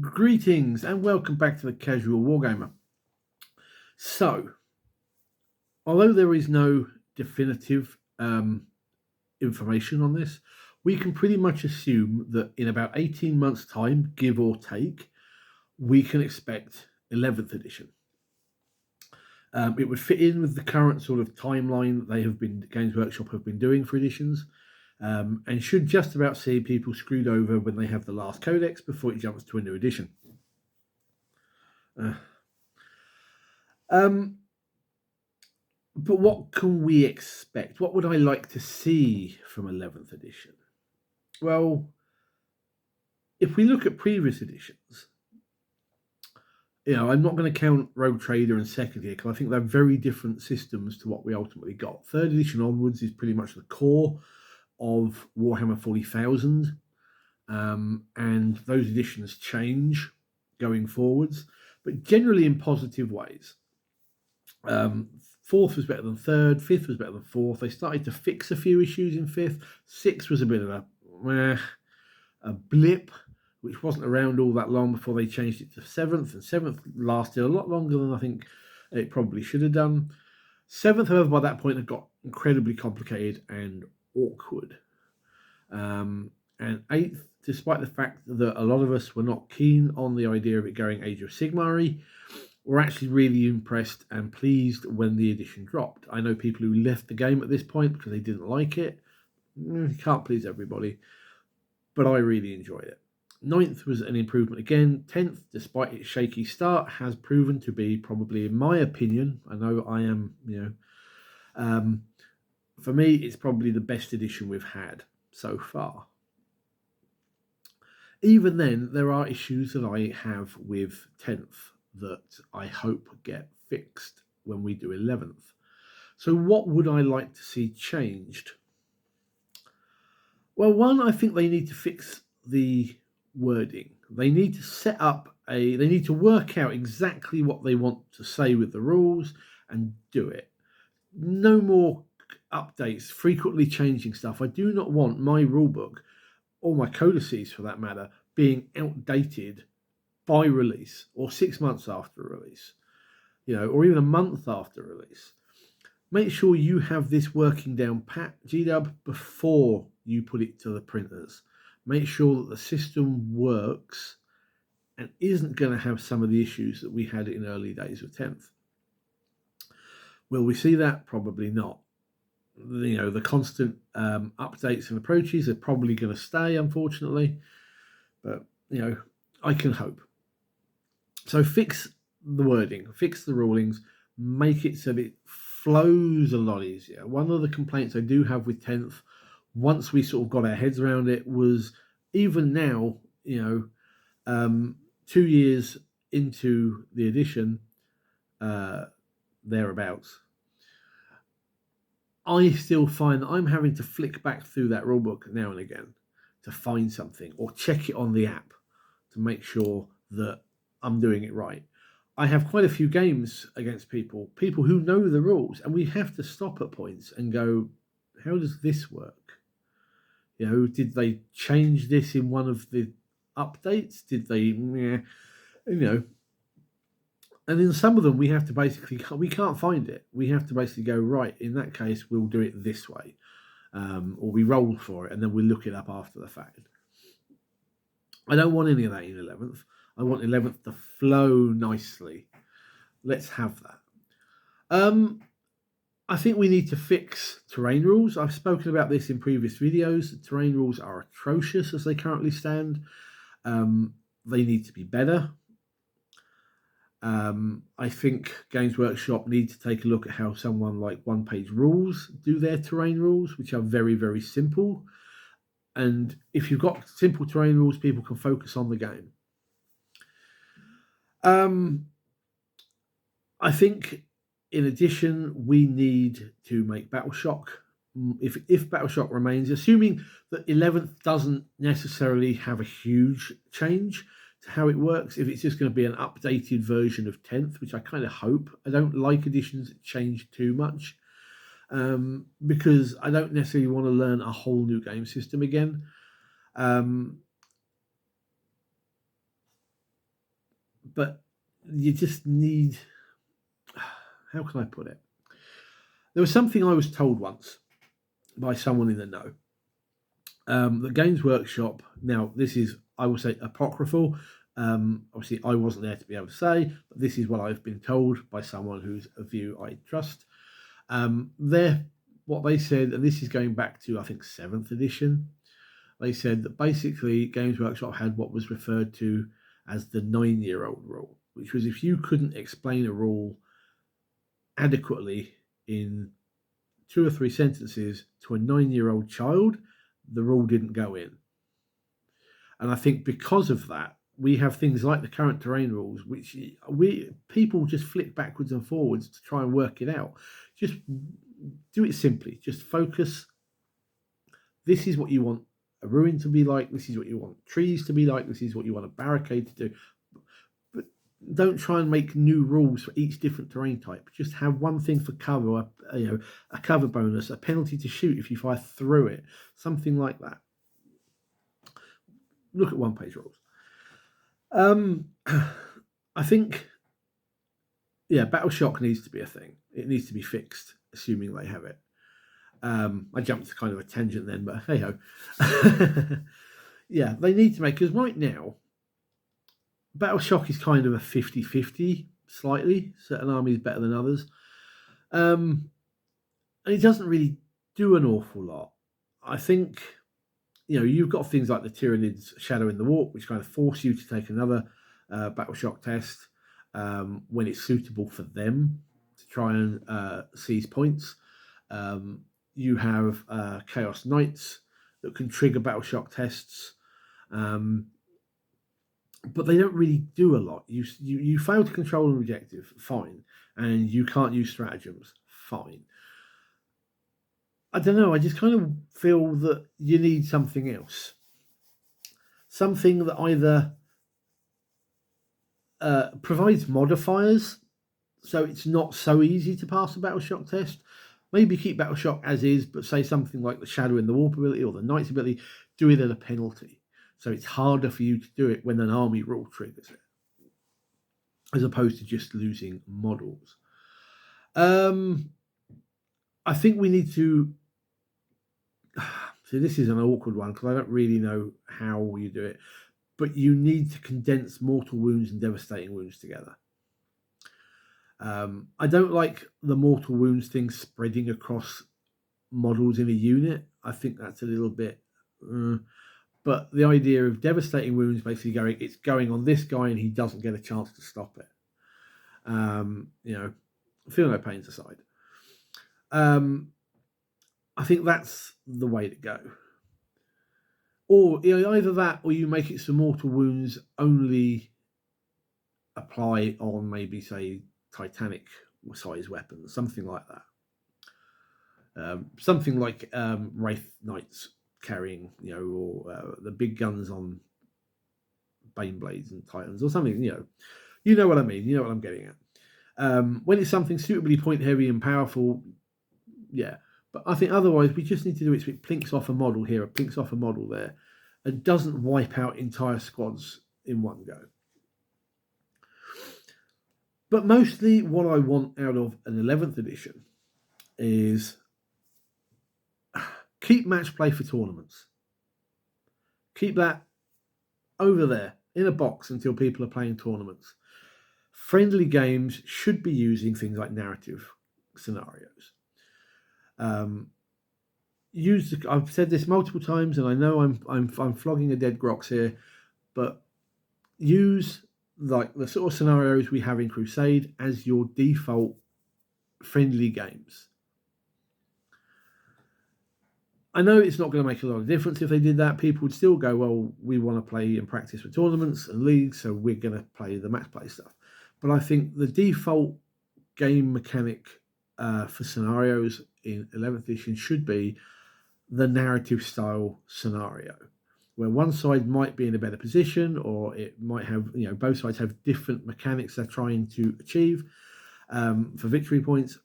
Greetings and welcome back to the Casual Wargamer. So, although there is no definitive information on this, we can pretty much assume that in about 18 months' time, give or take, we can expect 11th edition. It would fit in with the current sort of timeline that Games Workshop have been doing for editions, and should just about see people screwed over when they have the last codex before it jumps to a new edition. But what can we expect? What would I like to see from 11th edition? Well, if we look at previous editions, I'm not going to count Rogue Trader and Second here because I think they're very different systems to what we ultimately got. Third edition onwards is pretty much the core of Warhammer 40,000, and those editions change going forwards, but generally in positive ways. Fourth was better than third, fifth was better than fourth. They started to fix a few issues in fifth. Sixth was a bit of a blip, which wasn't around all that long before they changed it to seventh, and seventh lasted a lot longer than I think it probably should have done. Seventh, however, by that point had got incredibly complicated and awkward. And eighth, despite the fact that a lot of us were not keen on the idea of it going Age of Sigmar-y, were actually really impressed and pleased when the edition dropped. I know people who left the game at this point because they didn't like it. You can't please everybody, but I really enjoyed it. Ninth was an improvement again. 10th, despite its shaky start, has proven to be probably, in my opinion, I know I am, for me, it's probably the best edition we've had so far. Even then, there are issues that I have with 10th that I hope get fixed when we do 11th. So what would I like to see changed? Well, one, I think they need to fix the wording. They need to they need to work out exactly what they want to say with the rules and do it. No more updates, frequently changing stuff. I do not want my rulebook, or my codices for that matter, being outdated by release or 6 months after release, or even a month after release. Make sure you have this working down pat, GW, before you put it to the printers. Make sure that the system works and isn't going to have some of the issues that we had in early days of 10th. Will we see that? Probably not. The constant updates and approaches are probably going to stay, unfortunately. But, I can hope. So fix the wording, fix the rulings, make it so that it flows a lot easier. One of the complaints I do have with 10th, once we sort of got our heads around it, was even now, 2 years into the edition, thereabouts, I still find that I'm having to flick back through that rulebook now and again to find something or check it on the app to make sure that I'm doing it right. I have quite a few games against people who know the rules, and we have to stop at points and go, how does this work? Did they change this in one of the updates? Did they, and in some of them we have to we can't find it. We have to basically go, right, in that case, we'll do it this way. Or we roll for it and then we look it up after the fact. I don't want any of that in 11th. I want 11th to flow nicely. Let's have that. I think we need to fix terrain rules. I've spoken about this in previous videos. The terrain rules are atrocious as they currently stand. They need to be better. I think Games Workshop need to take a look at how someone like One Page Rules do their terrain rules, which are very, very simple. And if you've got simple terrain rules, people can focus on the game. I think, in addition, we need to make Battleshock. If Battleshock remains, assuming that 11th doesn't necessarily have a huge change to how it works, if it's just going to be an updated version of 10th, which I kind of hope. I don't like editions that change too much, because I don't necessarily want to learn a whole new game system again. but you just need, how can I put it? There was something I was told once by someone in the know. The Games Workshop, now this is, I will say, apocryphal. Obviously, I wasn't there to be able to say, but this is what I've been told by someone whose view I trust. What they said, and this is going back to, I think, 7th edition, they said that basically Games Workshop had what was referred to as the 9-year-old rule, which was if you couldn't explain a rule adequately in 2 or 3 sentences to a 9-year-old child, the rule didn't go in. And I think because of that, we have things like the current terrain rules, which people just flip backwards and forwards to try and work it out. Just do it simply. Just focus. This is what you want a ruin to be like. This is what you want trees to be like. This is what you want a barricade to do. But don't try and make new rules for each different terrain type. Just have one thing for cover, a cover bonus, a penalty to shoot if you fire through it, something like that. Look at one-page rules. I think, Battle Shock needs to be a thing. It needs to be fixed, assuming they have it. I jumped to kind of a tangent then, but hey ho. They need to make, because right now, Battle Shock is kind of a 50-50, slightly. Certain armies better than others. And it doesn't really do an awful lot. I think, you've got things like the Tyranids Shadow in the Warp, which kind of force you to take another Battle Shock test when it's suitable for them to try and seize points. You have Chaos Knights that can trigger Battle Shock tests, but they don't really do a lot. You fail to control an objective, fine, and you can't use stratagems, fine. I don't know, I just kind of feel that you need something else. Something that either provides modifiers, so it's not so easy to pass a Battle Shock test. Maybe keep Battle Shock as is, but say something like the Shadow in the Warp ability or the Knight's ability, do it at a penalty. So it's harder for you to do it when an army rule triggers it, as opposed to just losing models. I think we need to... So this is an awkward one because I don't really know how you do it, but you need to condense Mortal Wounds and Devastating Wounds together. I don't like the Mortal Wounds thing spreading across models in a unit. I think that's a little bit... but the idea of Devastating Wounds basically it's going on this guy and he doesn't get a chance to stop it. Feel no pains aside. I think that's the way to go. Or either that, or you make it so Mortal Wounds only apply on maybe, say, Titanic size weapons, something like that. Something like Wraith Knights carrying, or the big guns on Baneblades and Titans, or something. You know what I mean. You know what I'm getting at. When it's something suitably point heavy and powerful, yeah. But I think otherwise we just need to do it so it plinks off a model here, it plinks off a model there, and doesn't wipe out entire squads in one go. But mostly what I want out of an 11th edition is keep match play for tournaments. Keep that over there in a box until people are playing tournaments. Friendly games should be using things like narrative scenarios. I've said this multiple times, and I know I'm flogging a dead grox here, but use like the sort of scenarios we have in Crusade as your default friendly games. I know it's not going to make a lot of difference if they did that. People would still go, well, we want to play and practice for tournaments and leagues, so we're going to play the match play stuff. But I think the default game mechanic for scenarios in 11th edition should be the narrative style scenario, where one side might be in a better position, or it might have, both sides have different mechanics they're trying to achieve for victory points.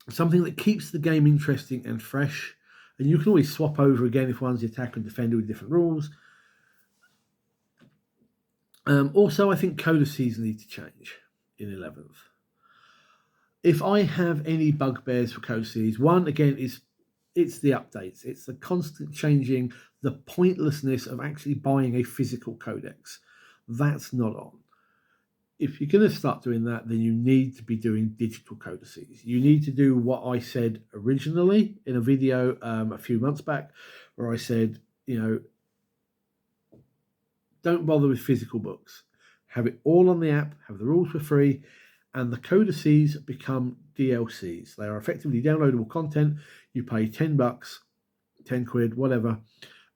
Something that keeps the game interesting and fresh, and you can always swap over again if one's the attacker and defender with different rules. Also, I think codices need to change in 11th. If I have any bugbears for codices, one again is it's the updates. It's the constant changing, the pointlessness of actually buying a physical codex. That's not on. If you're going to start doing that, then you need to be doing digital codices. You need to do what I said originally in a video a few months back, where I said, don't bother with physical books. Have it all on the app, have the rules for free, and the codices become DLCs. They are effectively downloadable content. You pay $10, 10 quid, whatever,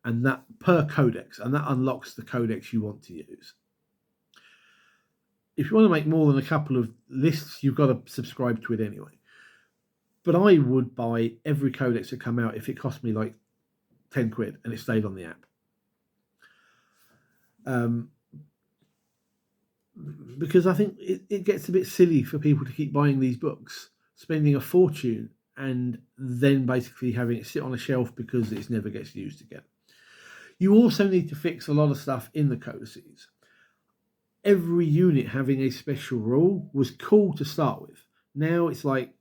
and that per codex, and that unlocks the codex you want to use. If you want to make more than a couple of lists, you've got to subscribe to it anyway. But I would buy every codex that come out if it cost me like 10 quid and it stayed on the app. Because I think it gets a bit silly for people to keep buying these books, spending a fortune, and then basically having it sit on a shelf because it never gets used again. You also need to fix a lot of stuff in the codices. Every unit having a special rule was cool to start with. Now it's like,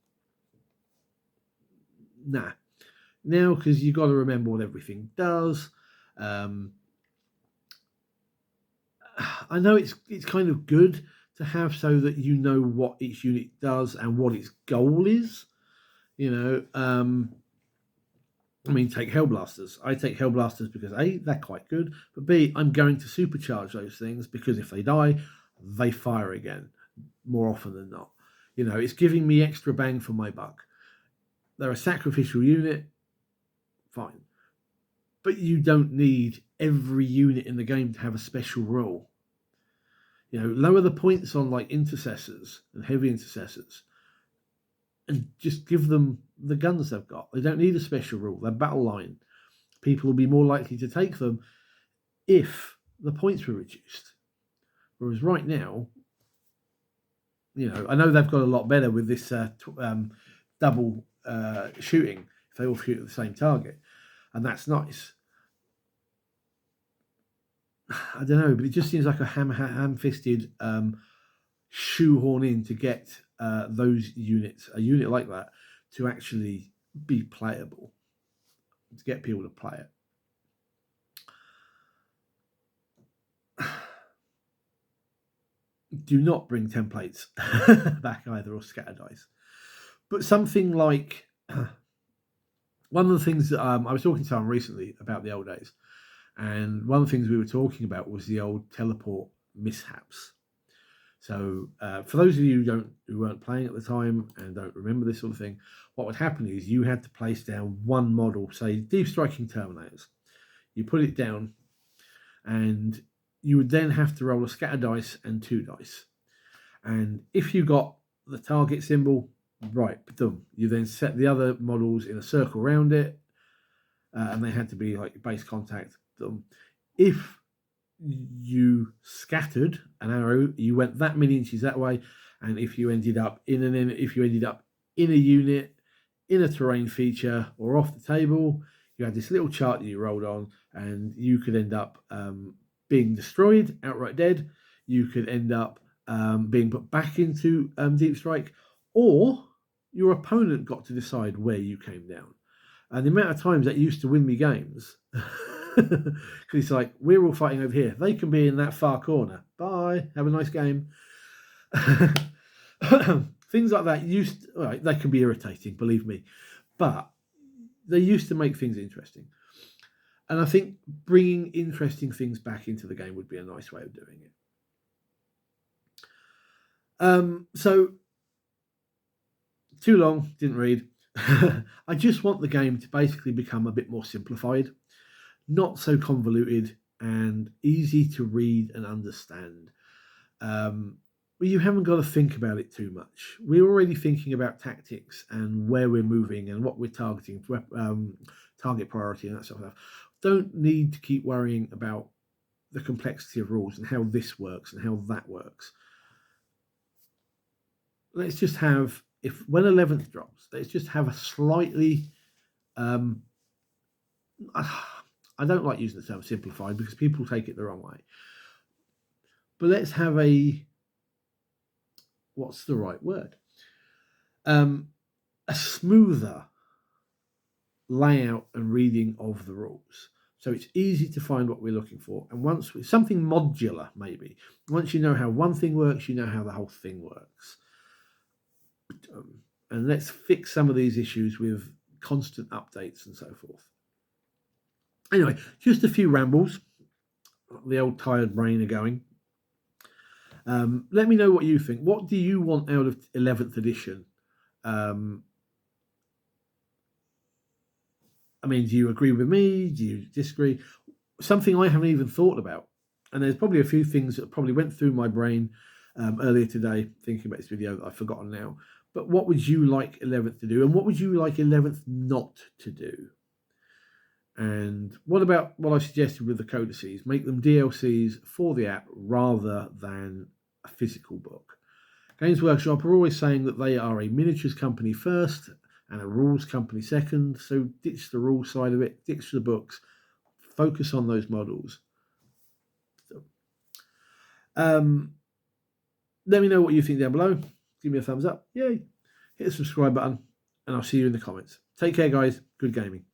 nah. Now, because you've got to remember what everything does. I know it's kind of good to have so that you know what each unit does and what its goal is. Take Hellblasters. I take Hellblasters because A, they're quite good, but B, I'm going to supercharge those things because if they die, they fire again more often than not. It's giving me extra bang for my buck. They're a sacrificial unit, fine. But you don't need every unit in the game to have a special role. Lower the points on like intercessors and heavy intercessors and just give them the guns they've got. They don't need a special rule. They're battle line. People will be more likely to take them if the points were reduced. Whereas right now, I know they've got a lot better with this double shooting if they all shoot at the same target. And that's nice. I don't know, but it just seems like a ham-fisted shoehorn in to get those units, a unit like that, to actually be playable, to get people to play it. Do not bring templates back either, or scatter dice. But something like one of the things that I was talking to someone recently about the old days, and one of the things we were talking about was the old teleport mishaps. So for those of you who weren't playing at the time and don't remember this sort of thing, what would happen is you had to place down one model, say Deep Striking Terminators. You put it down, and you would then have to roll a scatter dice and 2 dice. And if you got the target symbol, right, boom, you then set the other models in a circle around it, and they had to be like base contact. If you scattered an arrow, you went that many inches that way, and if you ended up in a unit, in a terrain feature, or off the table, you had this little chart that you rolled on, and you could end up being destroyed, outright dead. You could end up being put back into Deep Strike, or your opponent got to decide where you came down. And the amount of times that used to win me games, because it's like, we're all fighting over here. They can be in that far corner. Bye. Have a nice game. Things like that they can be irritating, believe me. But they used to make things interesting. And I think bringing interesting things back into the game would be a nice way of doing it. So, too long, didn't read. I just want the game to basically become a bit more simplified, not so convoluted, and easy to read and understand. You haven't got to think about it too much. We're already thinking about tactics and where we're moving and what we're targeting, target priority and that sort of stuff. Don't need to keep worrying about the complexity of rules and how this works and how that works. Let's just have, when 11th drops, let's just have a slightly, I don't like using the term simplified because people take it the wrong way. but let's have what's the right word? A smoother layout and reading of the rules. So it's easy to find what we're looking for. And something modular, maybe. Once you know how one thing works, you know how the whole thing works. And let's fix some of these issues with constant updates and so forth. Anyway, just a few rambles. The old tired brain are going. Let me know what you think. What do you want out of 11th edition? I mean, do you agree with me? Do you disagree? Something I haven't even thought about. And there's probably a few things that probably went through my brain earlier today, thinking about this video that I've forgotten now. But what would you like 11th to do? And what would you like 11th not to do? And what about what I suggested with the codices? Make them DLCs for the app rather than a physical book. Games Workshop are always saying that they are a miniatures company first and a rules company second. So ditch the rules side of it, ditch the books, focus on those models. So, let me know what you think down below. Give me a thumbs up. Yay. Hit the subscribe button, and I'll see you in the comments. Take care, guys. Good gaming.